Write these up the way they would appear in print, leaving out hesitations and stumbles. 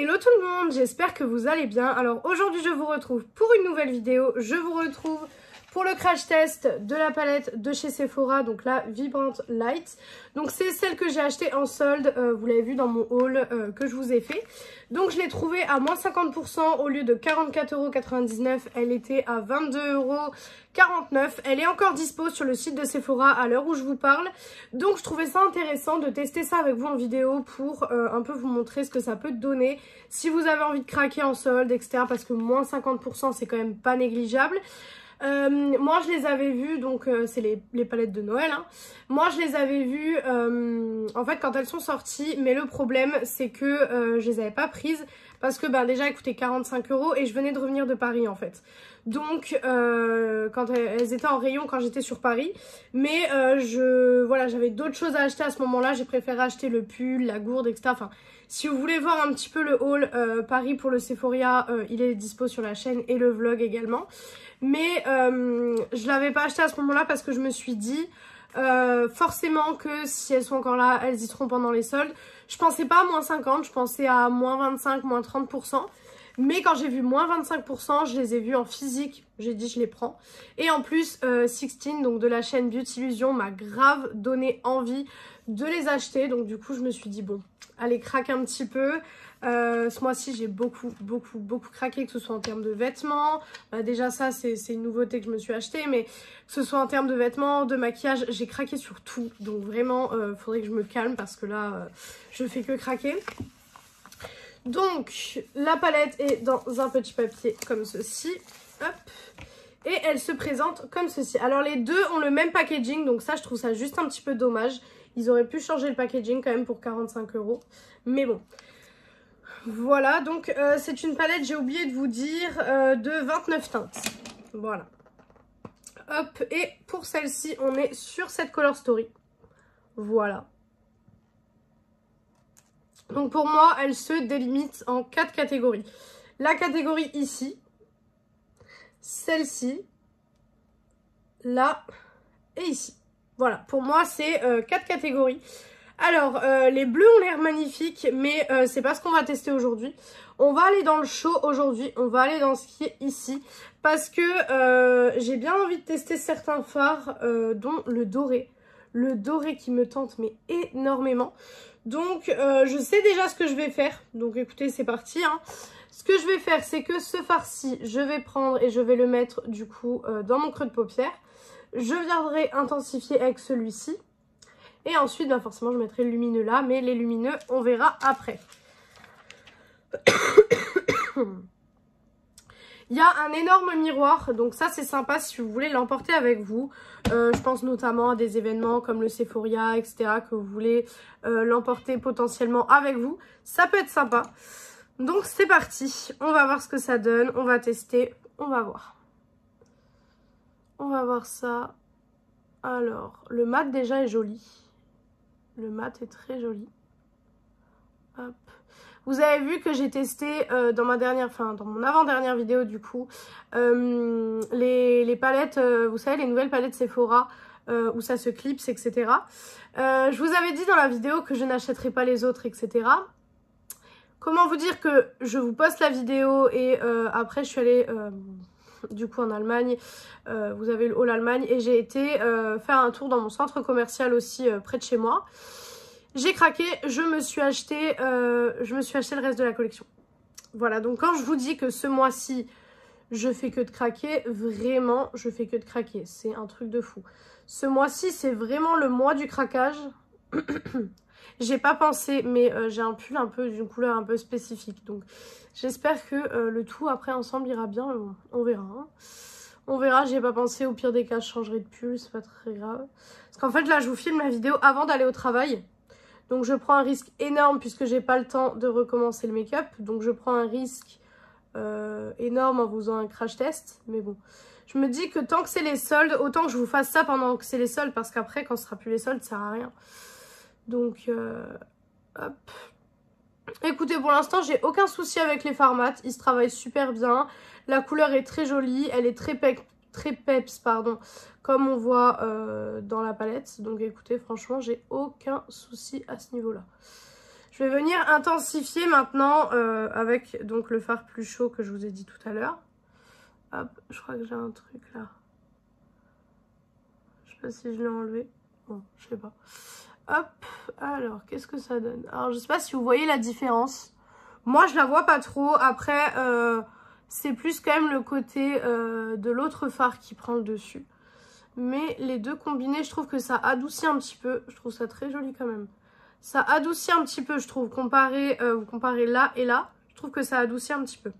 Hello tout le monde, j'espère que vous allez bien. Alors aujourd'hui je vous retrouve pour une nouvelle vidéo. Je vous retrouve pour le crash test de la palette de chez Sephora, donc la Vibrant Light. Donc c'est celle que j'ai achetée en solde, vous l'avez vu dans mon haul que je vous ai fait. Donc je l'ai trouvée à moins 50% au lieu de 44,99 €, elle était à 22,49 €. Elle est encore dispo sur le site de Sephora à l'heure où je vous parle. Donc je trouvais ça intéressant de tester ça avec vous en vidéo pour un peu vous montrer ce que ça peut donner. Si vous avez envie de craquer en solde, etc. Parce que moins 50% c'est quand même pas négligeable. Moi je les avais vus, donc c'est les palettes de Noël, hein. Moi je les avais vues en fait quand elles sont sorties, mais le problème c'est que je les avais pas prises parce que déjà elles coûtaient 45 € et je venais de revenir de Paris en fait. Donc quand elles étaient en rayon quand j'étais sur Paris, mais voilà, j'avais d'autres choses à acheter à ce moment là, j'ai préféré acheter le pull, la gourde, etc. Enfin, si vous voulez voir un petit peu le haul Paris pour le Sephora, il est dispo sur la chaîne et le vlog également. Mais je l'avais pas acheté à ce moment là parce que je me suis dit forcément que si elles sont encore là, elles y seront pendant les soldes. Je pensais pas à moins 50, je pensais à moins 25, moins 30%. Mais quand j'ai vu moins 25%, je les ai vus en physique, j'ai dit je les prends. Et en plus, Sixteen, donc de la chaîne Beauty Illusion, m'a grave donné envie de les acheter. Donc du coup, je me suis dit bon, allez, craque un petit peu. Ce mois-ci, j'ai beaucoup craqué, que ce soit en termes de vêtements. Déjà ça, c'est une nouveauté que je me suis achetée, mais que ce soit en termes de vêtements, de maquillage, j'ai craqué sur tout. Donc vraiment, faudrait que je me calme parce que là, je fais que craquer. Donc, la palette est dans un petit papier comme ceci. Hop. Et elle se présente comme ceci. Alors, les deux ont le même packaging. Donc ça, je trouve ça juste un petit peu dommage. Ils auraient pu changer le packaging quand même pour 45 €. Mais bon. Voilà. Donc, c'est une palette, j'ai oublié de vous dire, de 29 teintes. Voilà. Hop. Et pour celle-ci, on est sur cette Color Story. Voilà. Donc pour moi, elle se délimite en 4 catégories. La catégorie ici, celle-ci, là et ici. Voilà, pour moi, c'est 4 catégories. Alors, les bleus ont l'air magnifiques, mais c'est pas ce qu'on va tester aujourd'hui. On va aller dans le chaud aujourd'hui, on va aller dans ce qui est ici, parce que j'ai bien envie de tester certains fards, dont le doré. Le doré qui me tente mais énormément. Donc je sais déjà ce que je vais faire. Donc écoutez, c'est parti, hein. Ce que je vais faire, c'est que ce fard-ci, je vais prendre et je vais le mettre du coup dans mon creux de paupière. Je viendrai intensifier avec celui-ci. Et ensuite, forcément, je mettrai le lumineux là. Mais les lumineux, on verra après. Il y a un énorme miroir, donc ça c'est sympa si vous voulez l'emporter avec vous. Je pense notamment à des événements comme le Sephora, etc. que vous voulez l'emporter potentiellement avec vous. Ça peut être sympa. Donc c'est parti, on va voir ce que ça donne, on va tester, on va voir. On va voir ça. Alors, le mat déjà est joli. Le mat est très joli. Hop. Vous avez vu que j'ai testé dans mon avant-dernière vidéo du coup, les palettes, vous savez, les nouvelles palettes Sephora où ça se clipse, etc. Je vous avais dit dans la vidéo que je n'achèterais pas les autres, etc. Comment vous dire que je vous poste la vidéo et après je suis allée du coup en Allemagne, vous avez le haul Allemagne, et j'ai été faire un tour dans mon centre commercial aussi près de chez moi. J'ai craqué, je me suis acheté le reste de la collection. Voilà, donc quand je vous dis que ce mois-ci, je fais que de craquer, vraiment, je fais que de craquer. C'est un truc de fou. Ce mois-ci, c'est vraiment le mois du craquage. J'ai pas pensé, mais j'ai un pull un peu d'une couleur un peu spécifique. Donc j'espère que le tout après ensemble ira bien. On verra. Hein. On verra, j'ai pas pensé. Au pire des cas, je changerai de pull, c'est pas très grave. Parce qu'en fait, là, je vous filme la vidéo avant d'aller au travail. Donc je prends un risque énorme puisque j'ai pas le temps de recommencer le make-up. Donc je prends un risque énorme en vous faisant un crash test. Mais bon, je me dis que tant que c'est les soldes, autant que je vous fasse ça pendant que c'est les soldes. Parce qu'après, quand ce sera plus les soldes, ça sert à rien. Donc, hop. Écoutez, pour l'instant, j'ai aucun souci avec les fards mat. Ils se travaillent super bien. La couleur est très jolie. Elle est très peps, pardon, comme on voit dans la palette. Donc écoutez, franchement, j'ai aucun souci à ce niveau-là. Je vais venir intensifier maintenant avec donc le fard plus chaud que je vous ai dit tout à l'heure. Hop, je crois que j'ai un truc là. Je sais pas si je l'ai enlevé. Bon, je sais pas. Hop, alors qu'est-ce que ça donne? Alors je sais pas si vous voyez la différence. Moi je la vois pas trop. Après c'est plus quand même le côté de l'autre fard qui prend le dessus. Mais les deux combinés, je trouve que ça adoucit un petit peu. Je trouve ça très joli quand même. Ça adoucit un petit peu, je trouve. Vous comparez là et là, je trouve que ça adoucit un petit peu.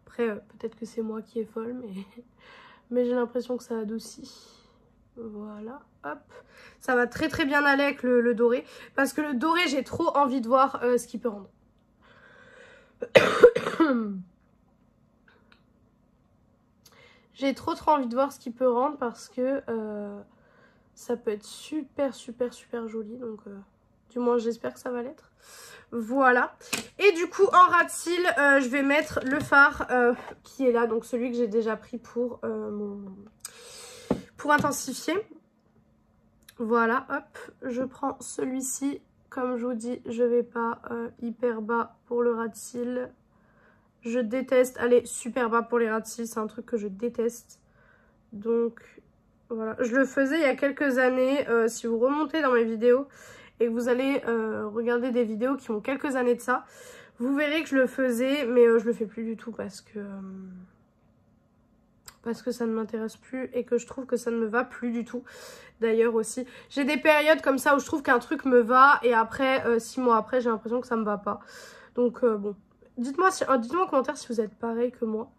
Après, peut-être que c'est moi qui est folle, mais j'ai l'impression que ça adoucit. Voilà, hop. Ça va très très bien aller avec le doré. Parce que le doré, j'ai trop envie de voir ce qu'il peut rendre. J'ai trop envie de voir ce qu'il peut rendre parce que ça peut être super joli. Donc, du moins, j'espère que ça va l'être. Voilà. Et du coup, en ras de cils, je vais mettre le fard qui est là. Donc, celui que j'ai déjà pris pour intensifier. Voilà, hop. Je prends celui-ci. Comme je vous dis, je vais pas hyper bas pour le ras de cils. Je déteste aller super bas pour les ras de cils. C'est un truc que je déteste. Donc, voilà. Je le faisais il y a quelques années. Si vous remontez dans mes vidéos et que vous allez regarder des vidéos qui ont quelques années de ça, vous verrez que je le faisais. Mais je le fais plus du tout parce que ça ne m'intéresse plus et que je trouve que ça ne me va plus du tout. D'ailleurs aussi, j'ai des périodes comme ça où je trouve qu'un truc me va et après, 6 mois après, j'ai l'impression que ça me va pas. Donc bon, dites-moi en commentaire si vous êtes pareil que moi.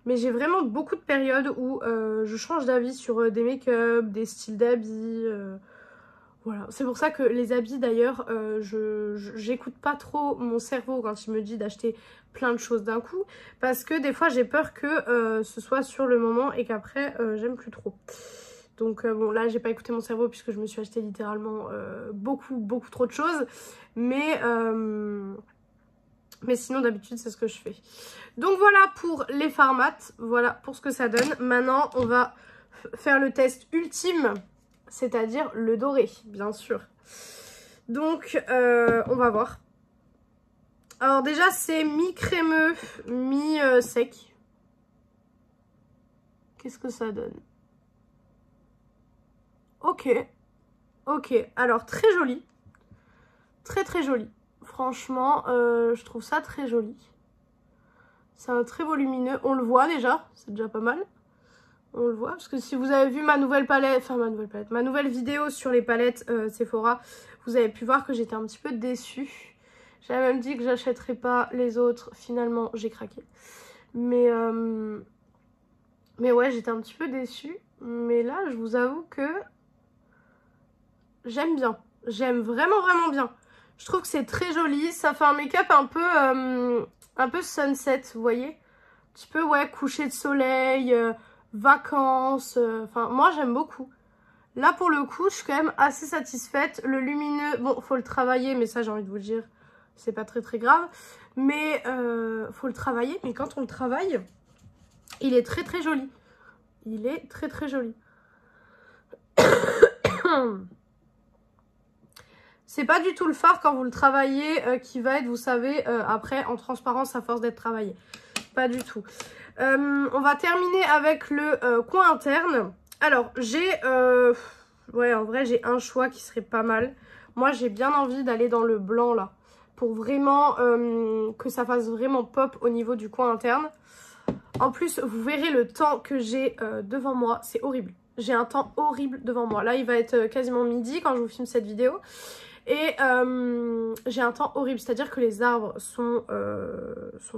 Mais j'ai vraiment beaucoup de périodes où je change d'avis sur des make-up, des styles d'habits. Voilà, c'est pour ça que les habits d'ailleurs, j'écoute pas trop mon cerveau quand il me dit d'acheter plein de choses d'un coup. Parce que des fois j'ai peur que ce soit sur le moment et qu'après j'aime plus trop. Donc bon, là j'ai pas écouté mon cerveau puisque je me suis acheté littéralement beaucoup trop de choses. Mais sinon d'habitude c'est ce que je fais. Donc voilà pour les fards mat, voilà pour ce que ça donne. Maintenant on va faire le test ultime, c'est-à-dire le doré bien sûr. Donc on va voir. Alors déjà c'est mi-crémeux, mi-sec. Qu'est-ce que ça donne? Ok, alors très joli. Très joli. Franchement, je trouve ça très joli. C'est un très volumineux. On le voit déjà, c'est déjà pas mal. On le voit, parce que si vous avez vu ma nouvelle palette, ma nouvelle vidéo sur les palettes Sephora, vous avez pu voir que j'étais un petit peu déçue. J'avais même dit que j'achèterais pas les autres. Finalement, j'ai craqué. Mais ouais, j'étais un petit peu déçue. Mais là, je vous avoue que j'aime bien. J'aime vraiment bien. Je trouve que c'est très joli. Ça fait un make-up un peu sunset, vous voyez. Un petit peu, ouais, coucher de soleil, vacances. Enfin, moi, j'aime beaucoup. Là, pour le coup, je suis quand même assez satisfaite. Le lumineux, bon, faut le travailler, mais ça, j'ai envie de vous le dire, c'est pas très grave. Mais faut le travailler. Mais quand on le travaille, il est très joli. Il est très joli. C'est pas du tout le fard quand vous le travaillez qui va être, vous savez, après en transparence à force d'être travaillé. Pas du tout. On va terminer avec le coin interne. Alors, j'ai... ouais, en vrai, j'ai un choix qui serait pas mal. Moi, j'ai bien envie d'aller dans le blanc, là. Pour vraiment que ça fasse vraiment pop au niveau du coin interne. En plus, vous verrez le temps que j'ai devant moi. C'est horrible. J'ai un temps horrible devant moi. Là, il va être quasiment midi quand je vous filme cette vidéo. Et j'ai un temps horrible. C'est-à-dire que les arbres sont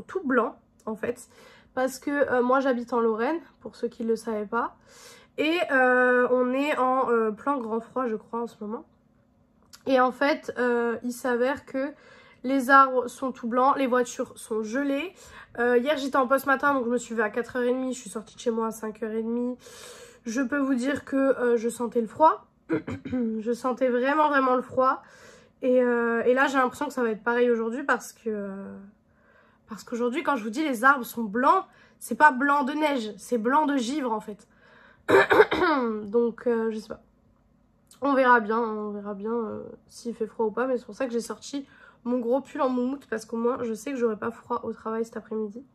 tout blancs, en fait. Parce que moi, j'habite en Lorraine, pour ceux qui ne le savaient pas. Et on est en plein grand froid, je crois, en ce moment. Et en fait, il s'avère que les arbres sont tout blancs, les voitures sont gelées. Hier, j'étais en poste matin, donc je me suis levée à 4h30. Je suis sortie de chez moi à 5h30. Je peux vous dire que je sentais le froid. Je sentais vraiment le froid. Et là, j'ai l'impression que ça va être pareil aujourd'hui parce qu'aujourd'hui, quand je vous dis les arbres sont blancs, c'est pas blanc de neige, c'est blanc de givre en fait. Donc, je sais pas. On verra bien s'il fait froid ou pas, mais c'est pour ça que j'ai sorti mon gros pull en moumoute parce qu'au moins je sais que j'aurai pas froid au travail cet après-midi.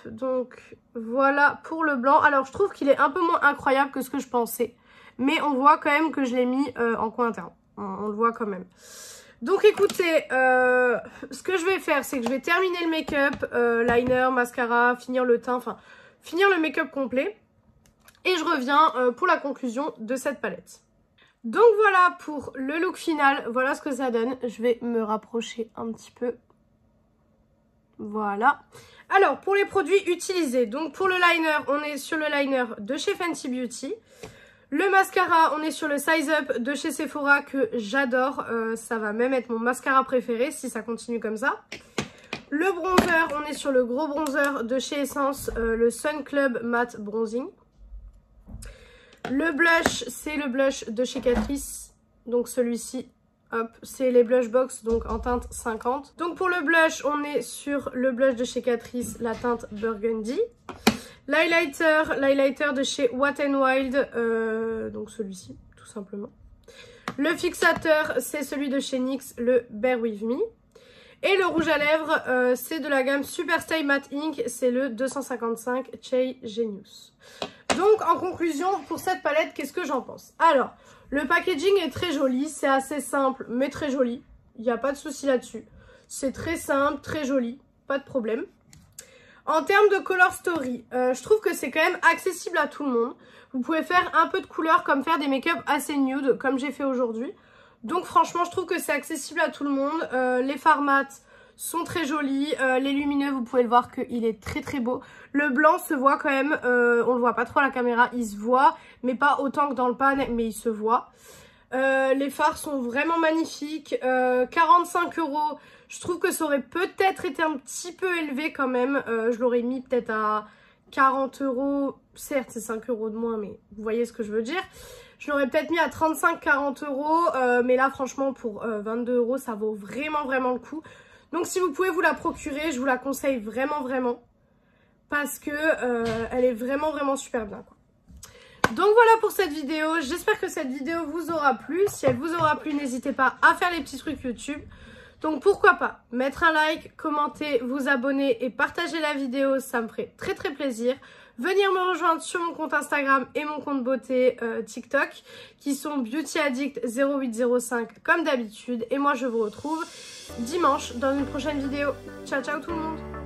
Donc voilà pour le blanc. Alors je trouve qu'il est un peu moins incroyable que ce que je pensais. Mais on voit quand même que je l'ai mis en coin interne. On le voit quand même. Donc écoutez, ce que je vais faire, c'est que je vais terminer le make-up, liner, mascara, finir le teint, enfin finir le make-up complet. Et je reviens pour la conclusion de cette palette. Donc voilà pour le look final, voilà ce que ça donne. Je vais me rapprocher un petit peu. Voilà. Alors pour les produits utilisés, donc pour le liner, on est sur le liner de chez Fenty Beauty. Le mascara, on est sur le Size Up de chez Sephora que j'adore. Ça va même être mon mascara préféré si ça continue comme ça. Le bronzer, on est sur le gros bronzer de chez Essence, le Sun Club Matte Bronzing. Le blush, c'est le blush de chez Catrice. Donc celui-ci, hop, c'est les blush box, donc en teinte 50. Donc pour le blush, on est sur le blush de chez Catrice, la teinte Burgundy. L'highlighter de chez Wet n Wild, donc celui-ci, tout simplement. Le fixateur, c'est celui de chez NYX, le Bear With Me. Et le rouge à lèvres, c'est de la gamme Super Stay Matte Ink, c'est le 255 Shea Genius. Donc en conclusion, pour cette palette, qu'est-ce que j'en pense? Alors, le packaging est très joli, c'est assez simple, mais très joli. Il n'y a pas de souci là-dessus. C'est très simple, très joli, pas de problème. En termes de color story, je trouve que c'est quand même accessible à tout le monde. Vous pouvez faire un peu de couleur comme faire des make-up assez nude comme j'ai fait aujourd'hui. Donc franchement, je trouve que c'est accessible à tout le monde. Les fards mat sont très jolis. Les lumineux, vous pouvez le voir qu'il est très très beau. Le blanc se voit quand même. On le voit pas trop à la caméra. Il se voit, mais pas autant que dans le pan, mais il se voit. Les fards sont vraiment magnifiques. 45 €. Je trouve que ça aurait peut-être été un petit peu élevé quand même. Je l'aurais mis peut-être à 40 €. Certes, c'est 5 € de moins, mais vous voyez ce que je veux dire. Je l'aurais peut-être mis à 35-40 €. Mais là, franchement, pour 22 €, ça vaut vraiment, vraiment le coup. Donc, si vous pouvez vous la procurer, je vous la conseille vraiment, vraiment. Parce que elle est vraiment, vraiment super bien, quoi. Donc voilà pour cette vidéo. J'espère que cette vidéo vous aura plu. Si elle vous aura plu, n'hésitez pas à faire les petits trucs YouTube. Donc pourquoi pas mettre un like, commenter, vous abonner et partager la vidéo, ça me ferait très très plaisir. Venir me rejoindre sur mon compte Instagram et mon compte beauté TikTok qui sont beautyaddict0805 comme d'habitude. Et moi je vous retrouve dimanche dans une prochaine vidéo. Ciao ciao tout le monde.